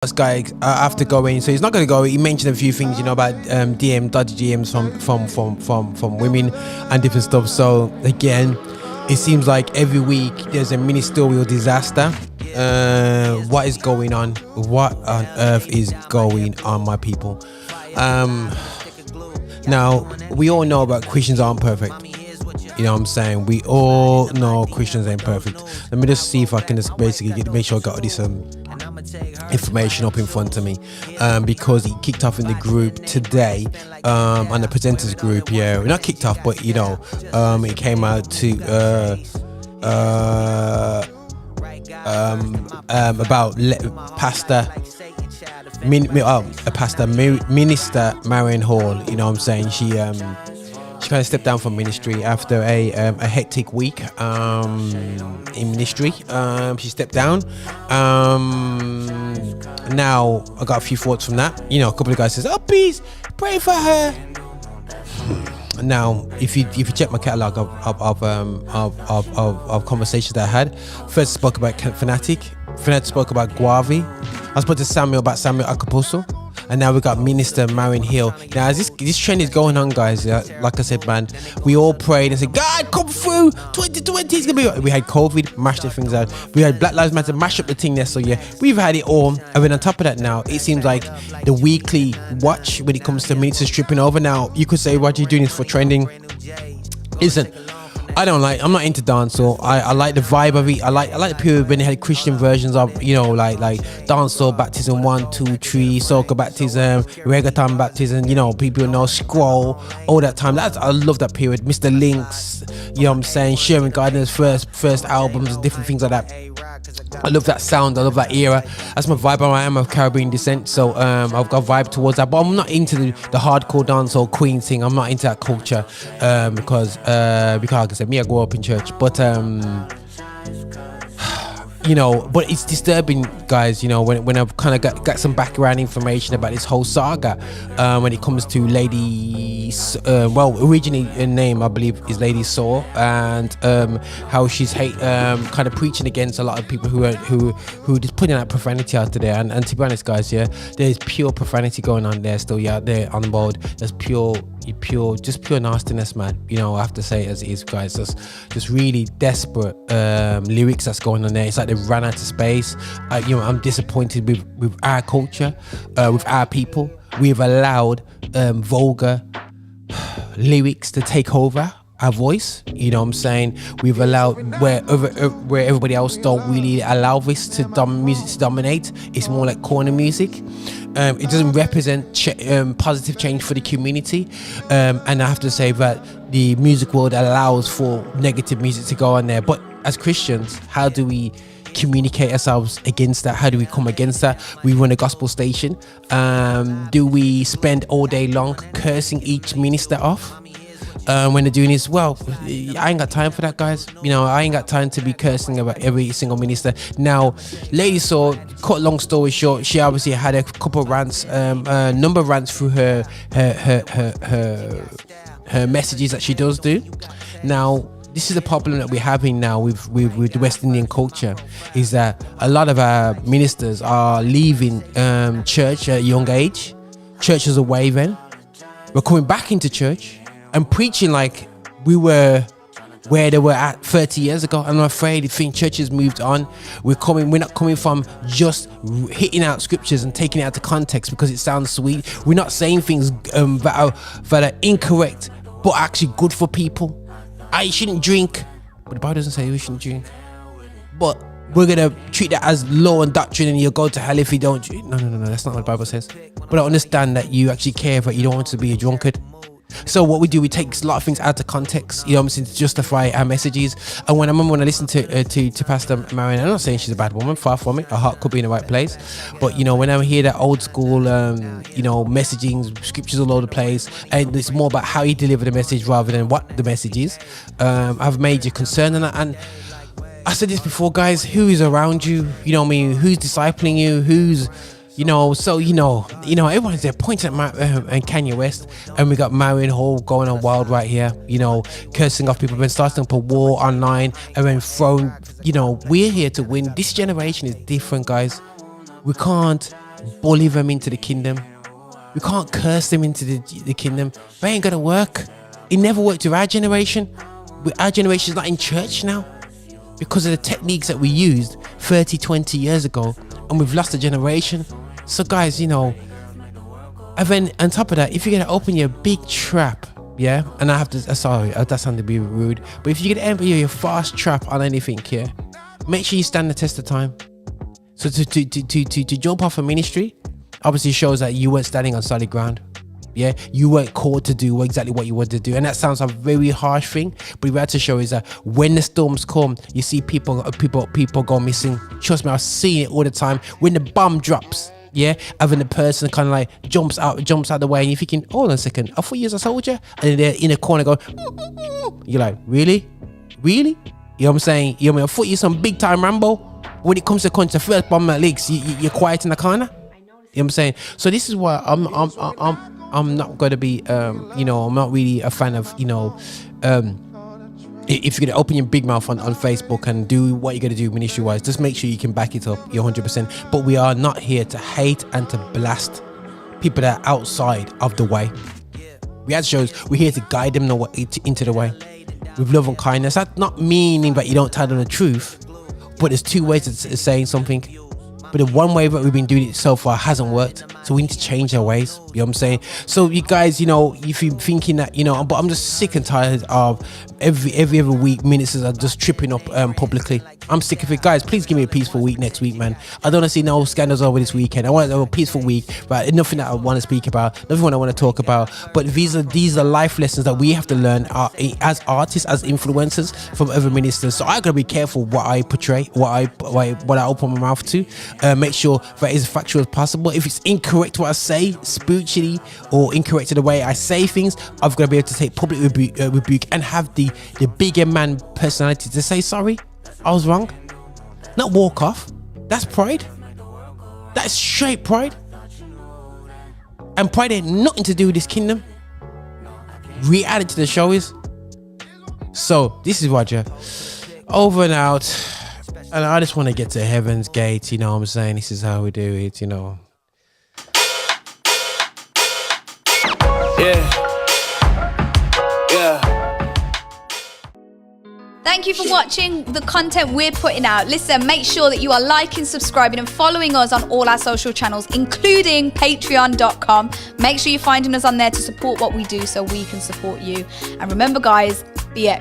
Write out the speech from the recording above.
This guy after going, so he's not going to go. He mentioned a few things, about dodgy DMs from women and different stuff. So again, it seems like every week there's a ministerial disaster. What is going on? What on earth is going on, my people? Now we all know about Christians aren't perfect. You know what I'm saying? We all know Christians ain't perfect. Let me just see if I can just basically make sure I got this information up in front of me, because he kicked off in the group today, on the presenters group. Yeah, we're not kicked off, but it came out to about Pastor Minister Marion Hall. You know what I'm saying? She kind of stepped down from ministry after a hectic week in ministry. She stepped down. Now I got a few thoughts from that. A couple of guys says, "Oh, please pray for her." Now, if you check my catalogue of conversations that I had, first spoke about Fanatic spoke about Guavi. I spoke to Samuel about Samuel Akaposo. And now we got Minister Marion Hill. Now, as this trend is going on, guys, like I said, man, we all prayed and said, God, come through. 2020 is gonna be. We had COVID, mashed the things out. We had Black Lives Matter, mash up the thing there. So yeah, we've had it all. And then on top of that, now it seems like the weekly watch when it comes to ministers tripping over. Now you could say, what are you doing this for trending? Listen, I'm not into dancehall. I like the vibe of it. I like the period when they had Christian versions of, like dancehall, baptism 1, 2, 3, soca baptism, reggaeton baptism, people know scroll, all that time. I love that period. Mr. Links, you know what I'm saying, Sharon Gardner's first albums, different things like that. I love that sound. I love that era. That's my vibe. I am of Caribbean descent, so I've got a vibe towards that. But I'm not into the hardcore dancehall Queen thing. I'm not into that culture because like I said, I grew up in church. But but it's disturbing, guys. When I've kind of got some background information about this whole saga, when it comes to Lady, originally her name I believe is Lady Saw, and how she's kind of preaching against a lot of people who just putting that profanity out there. And to be honest, guys, yeah, there's pure profanity going on there still. Yeah, there on board. There's pure nastiness, man. I have to say it as it is, guys. Just really desperate lyrics that's going on there. It's like they've run out of space. I'm disappointed with our culture, with our people. We've allowed vulgar lyrics to take over our voice. You know what I'm saying? We've allowed where everybody else don't really allow this music to dominate. It's more like corner music. It doesn't represent positive change for the community, and I have to say that the music world allows for negative music to go on there. But as Christians, how do we communicate ourselves against that? How do we come against that? We run a gospel station. Do we spend all day long cursing each minister off when they're doing this? Well, I ain't got time for that, guys. I ain't got time to be cursing about every single minister. Now, Lady Saw, cut long story short, she obviously had a couple of rants, number of rants through her messages that she does do. Now, this is the problem that we're having now with the West Indian culture, is that a lot of our ministers are leaving church at a young age. Churches are waving. We're coming back into church and preaching like we were where they were at 30 years ago. I'm afraid I think churches moved on. We're not coming from just hitting out scriptures and taking it out of context because it sounds sweet. We're not saying things that are incorrect but actually good for people. I shouldn't drink, but the Bible doesn't say we shouldn't drink. But we're gonna treat that as law and doctrine, and you'll go to hell if you don't drink. No, that's not what the Bible says. But I understand that you actually care, but you don't want to be a drunkard. So what we do, we take a lot of things out of context, to justify our messages. And when I listen to Pastor Marion, I'm not saying she's a bad woman, far from it. Her heart could be in the right place. But when I hear that old school, messaging, scriptures all over the place, and it's more about how you deliver the message rather than what the message is. I have major concern on that. And I said this before, guys. Who is around you? Who's discipling you? Who's everyone's there pointing at and Kanye West, and we got Marion Hall going on wild right here, cursing off people, been starting up a war online, and then thrown, we're here to win. This generation is different, guys. We can't bully them into the kingdom. We can't curse them into the kingdom. They ain't gonna work. It never worked with our generation. Our generation is not in church now because of the techniques that we used 30, 20 years ago, and we've lost a generation. So guys, you know, and then on top of that, if you're gonna open your big trap, yeah, and I have to, sorry, that sounded to be rude, but if you're gonna enter your fast trap on anything here, make sure you stand the test of time. So to jump off a ministry obviously shows that you weren't standing on solid ground. Yeah, you weren't called to do exactly what you wanted to do, and that sounds a very harsh thing, but we had to show is that when the storms come, you see people go missing. Trust me, I've seen it all the time. When the bomb drops, yeah, having the person kind of like jumps out the way, and you're thinking, hold on a second, I thought you was a soldier, and they're in a corner going, you're like, really? You know what I'm saying? You know what I mean? I thought you some big time Rambo. When it comes to the first bomb that leaks, you're quiet in the corner. You know what I'm saying? So this is why I'm not going to be, you know, I'm not really a fan of, you know, if you're going to open your big mouth on Facebook and do what you're going to do ministry wise, just make sure you can back it up. You're 100%. But we are not here to hate and to blast people that are outside of the way. Reality shows, we're here to guide them into the way with love and kindness. That's not meaning that you don't tell them the truth, but there's two ways of saying something. But the one way that we've been doing it so far hasn't worked. So we need to change our ways. You know what I'm saying? So you guys, you know, if you're thinking that, you know, but I'm just sick and tired of every week ministers are just tripping up publicly. I'm sick of it. Guys, please give me a peaceful week next week, man. I don't want to see no scandals over this weekend. I want to have a peaceful week, but nothing that I want to speak about, nothing I want to talk about. But these are life lessons that we have to learn as artists, as influencers from other ministers. So I gotta be careful what I portray, what I open my mouth to. Make sure that is factual as possible. If it's incorrect what I say, spiritually, or incorrect in the way I say things, I've got to be able to take public rebuke and have the bigger man personality to say sorry, I was wrong. Not walk off. That's pride. That's straight pride. And pride ain't nothing to do with this kingdom. Reality to the show is. So this is Roger. Over and out. And I just want to get to heaven's gate, you know what I'm saying? This is how we do it, you know. Yeah. Thank you for watching the content we're putting out. Listen, make sure that you are liking, subscribing, and following us on all our social channels, including patreon.com. Make sure you're finding us on there to support what we do so we can support you. And remember, guys, be it.